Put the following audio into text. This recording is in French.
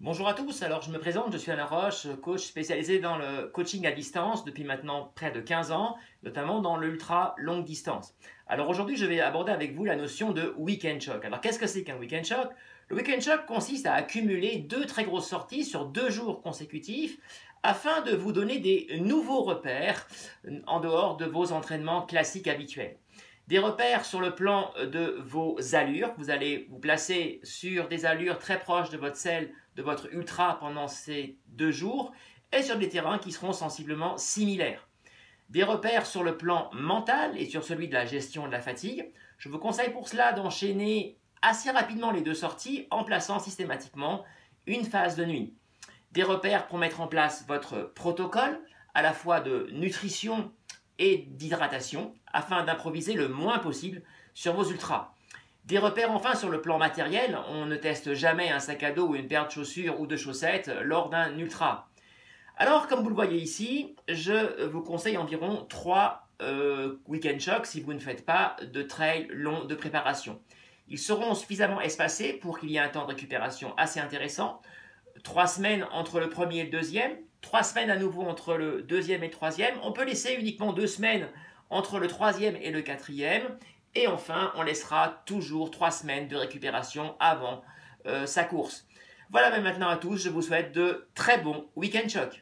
Bonjour à tous, alors je me présente, je suis Alain Roche, coach spécialisé dans le coaching à distance depuis maintenant près de 15 ans, notamment dans l'ultra longue distance. Alors aujourd'hui je vais aborder avec vous la notion de week-end shock. Alors qu'est-ce que c'est qu'un week-end shock? Le week-end shock consiste à accumuler deux très grosses sorties sur 2 jours consécutifs afin de vous donner des nouveaux repères en dehors de vos entraînements classiques habituels. Des repères sur le plan de vos allures. Vous allez vous placer sur des allures très proches de votre selle, de votre ultra pendant ces 2 jours et sur des terrains qui seront sensiblement similaires. Des repères sur le plan mental et sur celui de la gestion de la fatigue. Je vous conseille pour cela d'enchaîner assez rapidement les deux sorties en plaçant systématiquement une phase de nuit. Des repères pour mettre en place votre protocole à la fois de nutrition et d'hydratation afin d'improviser le moins possible sur vos ultras. Des repères enfin sur le plan matériel, on ne teste jamais un sac à dos ou une paire de chaussures ou de chaussettes lors d'un ultra. Alors comme vous le voyez ici, je vous conseille environ 3 week-end shocks si vous ne faites pas de trail long de préparation. Ils seront suffisamment espacés pour qu'il y ait un temps de récupération assez intéressant. 3 semaines entre le premier et le deuxième, 3 semaines à nouveau entre le deuxième et le troisième. On peut laisser uniquement 2 semaines entre le troisième et le quatrième. Et enfin, on laissera toujours 3 semaines de récupération avant sa course. Voilà maintenant à tous, je vous souhaite de très bons week-end chocs.